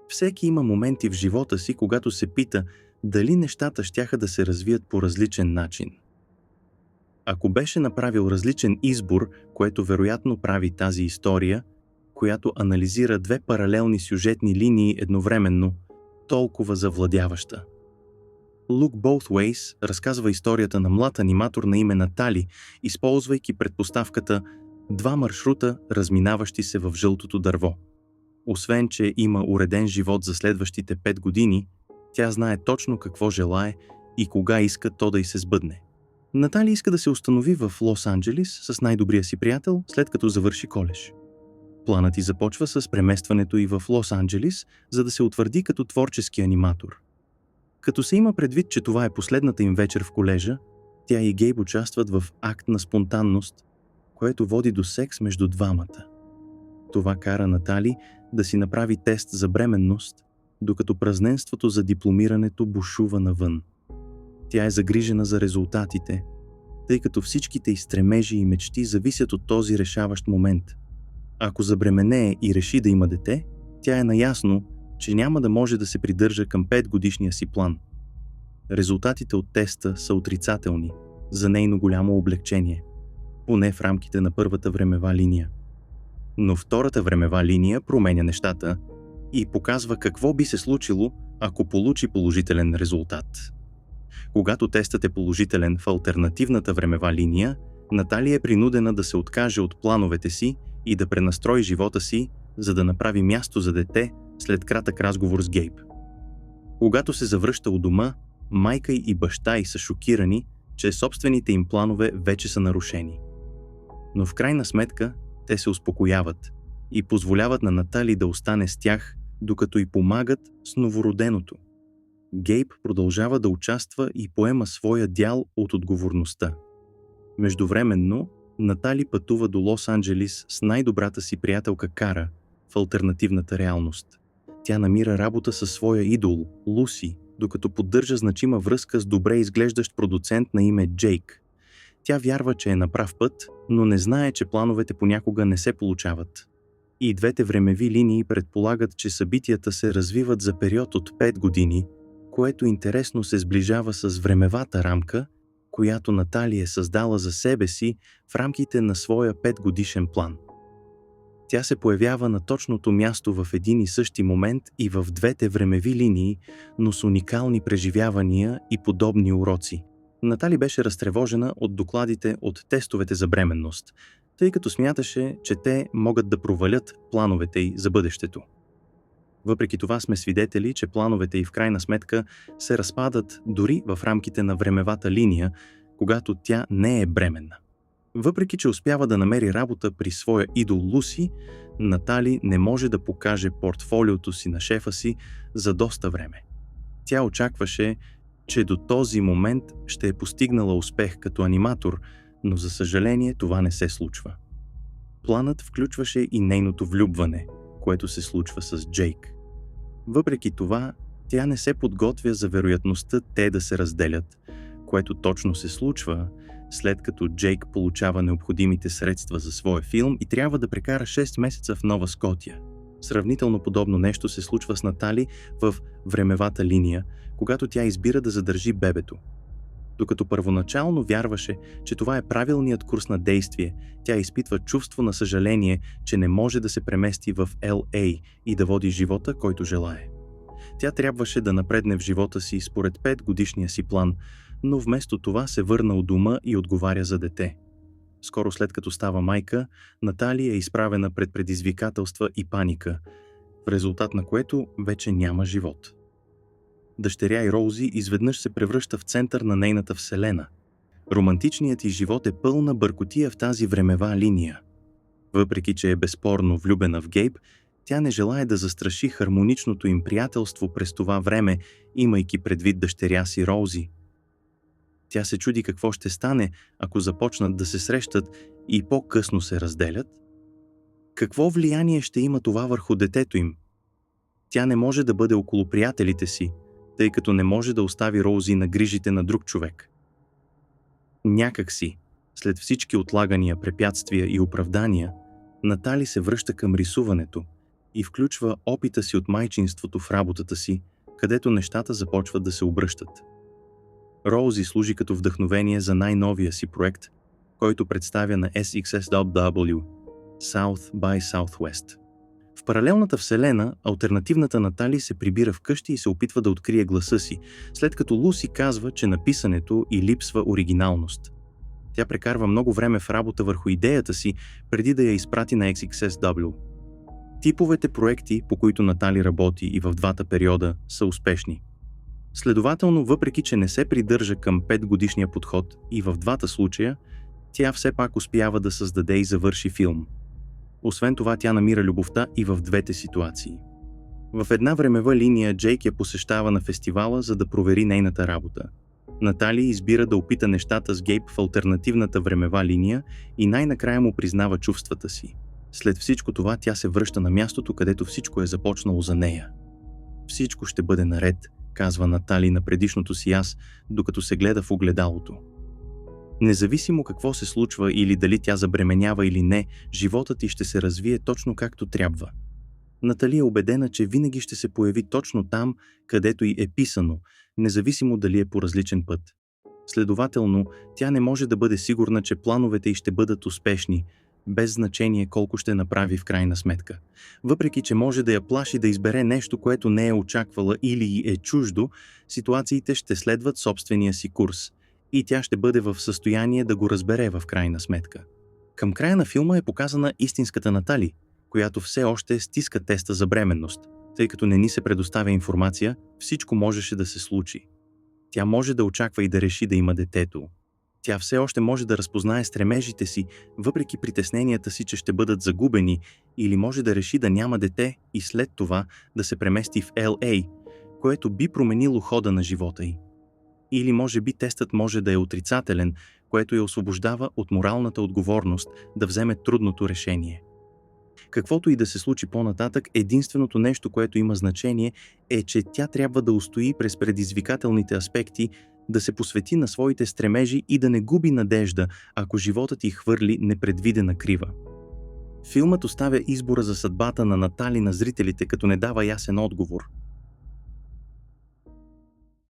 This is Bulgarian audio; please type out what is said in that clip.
Всеки има моменти в живота си, когато се пита дали нещата щяха да се развият по различен начин. Ако беше направил различен избор, което вероятно прави тази история, която анализира две паралелни сюжетни линии едновременно, толкова завладяваща. Look Both Ways разказва историята на млад аниматор на име Натали, използвайки предпоставката два маршрута, разминаващи се в жълтото дърво. Освен, че има уреден живот за следващите 5 години, тя знае точно какво желае и кога иска то да й се сбъдне. Натали иска да се установи в Лос-Анджелис с най-добрия си приятел, след като завърши колеж. Планът й започва с преместването й в Лос-Анджелис, за да се утвърди като творчески аниматор. Като се има предвид, че това е последната им вечер в колежа, тя и Гейб участват в акт на спонтанност, което води до секс между двамата. Това кара Натали да си направи тест за бременност, докато празненството за дипломирането бушува навън. Тя е загрижена за резултатите, тъй като всичките й стремежи и мечти зависят от този решаващ момент. Ако забременее и реши да има дете, тя е наясно, че няма да може да се придържа към 5-годишния си план. Резултатите от теста са отрицателни, за нейно голямо облегчение, поне в рамките на първата времева линия. Но втората времева линия променя нещата и показва какво би се случило, ако получи положителен резултат. Когато тестът е положителен в алтернативната времева линия, Натали е принудена да се откаже от плановете си и да пренастрои живота си, за да направи място за дете след кратък разговор с Гейб. Когато се завръща у дома, майка и баща й са шокирани, че собствените им планове вече са нарушени. Но в крайна сметка те се успокояват и позволяват на Натали да остане с тях, докато й помагат с новороденото. Гейб продължава да участва и поема своя дял от отговорността. Междувременно, Натали пътува до Лос-Анджелис с най-добрата си приятелка Кара в алтернативната реалност. Тя намира работа със своя идол, Луси, докато поддържа значима връзка с добре изглеждащ продуцент на име Джейк. Тя вярва, че е на прав път, но не знае, че плановете понякога не се получават. И двете времеви линии предполагат, че събитията се развиват за период от 5 години, което интересно се сближава с времевата рамка, която Натали е създала за себе си в рамките на своя 5-годишен план. Тя се появява на точното място в един и същи момент и в двете времеви линии, но с уникални преживявания и подобни уроци. Натали беше разтревожена от докладите от тестовете за бременност, тъй като смяташе, че те могат да провалят плановете й за бъдещето. Въпреки това сме свидетели, че плановете й в крайна сметка се разпадат дори в рамките на времевата линия, когато тя не е бременна. Въпреки че успява да намери работа при своя идол Луси, Натали не може да покаже портфолиото си на шефа си за доста време. Тя очакваше, че до този момент ще е постигнала успех като аниматор, но за съжаление това не се случва. Планът включваше и нейното влюбване, което се случва с Джейк. Въпреки това, тя не се подготвя за вероятността те да се разделят, което точно се случва, след като Джейк получава необходимите средства за своя филм и трябва да прекара 6 месеца в Нова Скотия. Сравнително подобно нещо се случва с Натали в времевата линия, когато тя избира да задържи бебето. Докато първоначално вярваше, че това е правилният курс на действие, тя изпитва чувство на съжаление, че не може да се премести в LA и да води живота, който желае. Тя трябваше да напредне в живота си според 5-годишния си план, но вместо това се върна у дома и отговаря за дете. Скоро след като става майка, Натали е изправена пред предизвикателства и паника, в резултат на което вече няма живот. Дъщеря и Роузи изведнъж се превръща в център на нейната вселена. Романтичният й живот е пълна бъркотия в тази времева линия. Въпреки че е безспорно влюбена в Гейб, тя не желае да застраши хармоничното им приятелство през това време, имайки предвид дъщеря си Роузи. Тя се чуди какво ще стане, ако започнат да се срещат и по-късно се разделят. Какво влияние ще има това върху детето им? Тя не може да бъде около приятелите си, тъй като не може да остави Роузи на грижите на друг човек. Някак си, след всички отлагания, препятствия и оправдания, Натали се връща към рисуването и включва опита си от майчинството в работата си, където нещата започват да се обръщат. Роузи служи като вдъхновение за най-новия си проект, който представя на SXSW South by Southwest. В паралелната вселена, алтернативната Натали се прибира вкъщи и се опитва да открие гласа си, след като Луси казва, че на писането й липсва оригиналност. Тя прекарва много време в работа върху идеята си, преди да я изпрати на XXSW. Типовете проекти, по които Натали работи и в двата периода, са успешни. Следователно, въпреки че не се придържа към 5-годишния подход и в двата случая, тя все пак успява да създаде и завърши филм. Освен това, тя намира любовта и в двете ситуации. В една времева линия Джейк я посещава на фестивала, за да провери нейната работа. Натали избира да опита нещата с Гейб в алтернативната времева линия и най-накрая му признава чувствата си. След всичко това, тя се връща на мястото, където всичко е започнало за нея. Всичко ще бъде наред, казва Натали на предишното си аз, докато се гледа в огледалото. Независимо какво се случва или дали тя забременява или не, животът й ще се развие точно както трябва. Натали е убедена, че винаги ще се появи точно там, където й е писано, независимо дали е по различен път. Следователно, тя не може да бъде сигурна, че плановете й ще бъдат успешни, без значение колко ще направи в крайна сметка. Въпреки че може да я плаши да избере нещо, което не е очаквала или й е чуждо, ситуациите ще следват собствения си курс и тя ще бъде в състояние да го разбере в крайна сметка. Към края на филма е показана истинската Натали, която все още стиска теста за бременност. Тъй като не ни се предоставя информация, всичко можеше да се случи. Тя може да очаква и да реши да има детето. Тя все още може да разпознае стремежите си, въпреки притесненията си, че ще бъдат загубени, или може да реши да няма дете и след това да се премести в LA, което би променило хода на живота й. Или може би тестът може да е отрицателен, което я освобождава от моралната отговорност да вземе трудното решение. Каквото и да се случи по-нататък, единственото нещо, което има значение, е, че тя трябва да устои през предизвикателните аспекти, да се посвети на своите стремежи и да не губи надежда, ако животът й хвърли непредвидена крива. Филмът оставя избора за съдбата на Натали на зрителите, като не дава ясен отговор.